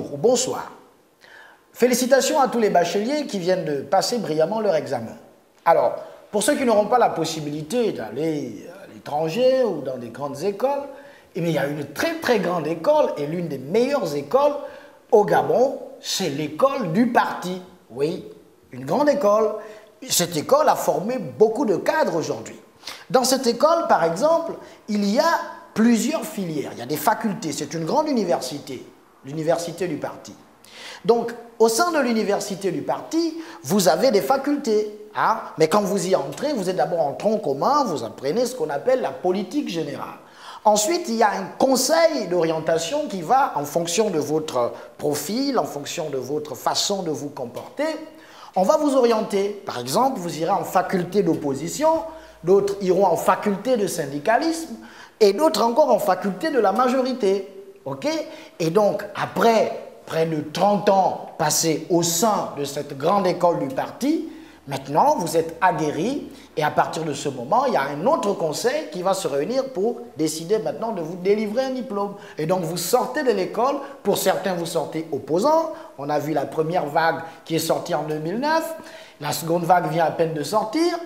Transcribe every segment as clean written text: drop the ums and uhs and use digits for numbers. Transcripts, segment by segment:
bonjour ou bonsoir. Félicitations à tous les bacheliers qui viennent de passer brillamment leur examen. Alors, pour ceux qui n'auront pas la possibilité d'aller à l'étranger ou dans des grandes écoles, eh bien, il y a une très grande école et l'une des meilleures écoles au Gabon, c'est l'école du parti. Oui, une grande école. Cette école a formé beaucoup de cadres aujourd'hui. Dans cette école, par exemple, il y a plusieurs filières, il y a des facultés, c'est une grande université, l'université du parti. Donc, au sein de l'université du parti, vous avez des facultés, hein? Mais quand vous y entrez, vous êtes d'abord en tronc commun, vous apprenez ce qu'on appelle la politique générale. Ensuite, il y a un conseil d'orientation qui va, en fonction de votre profil, en fonction de votre façon de vous comporter, on va vous orienter. Par exemple, vous irez en faculté d'opposition, d'autres iront en faculté de syndicalisme, et d'autres encore en faculté de la majorité. Okay? Et donc, après près de 30 ans passés au sein de cette grande école du parti, maintenant, vous êtes aguerris et à partir de ce moment, il y a un autre conseil qui va se réunir pour décider maintenant de vous délivrer un diplôme. Et donc, vous sortez de l'école. Pour certains, vous sortez opposants. On a vu la première vague qui est sortie en 2009. La seconde vague vient à peine de sortir.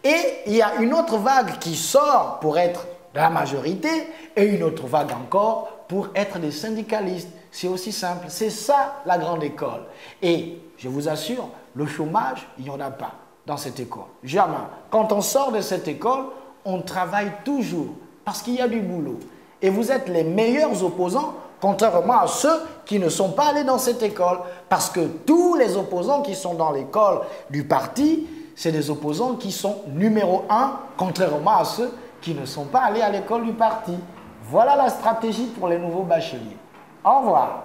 Et il y a une autre vague qui sort pour être de la majorité et une autre vague encore pour être des syndicalistes. C'est aussi simple. C'est ça, la grande école. Et je vous assure, le chômage, il n'y en a pas dans cette école. Jamais. Quand on sort de cette école, on travaille toujours parce qu'il y a du boulot. Et vous êtes les meilleurs opposants, contrairement à ceux qui ne sont pas allés dans cette école. Parce que tous les opposants qui sont dans l'école du parti, c'est des opposants qui sont numéro 1, contrairement à ceux qui ne sont pas allés à l'école du parti. Voilà la stratégie pour les nouveaux bacheliers. Au revoir.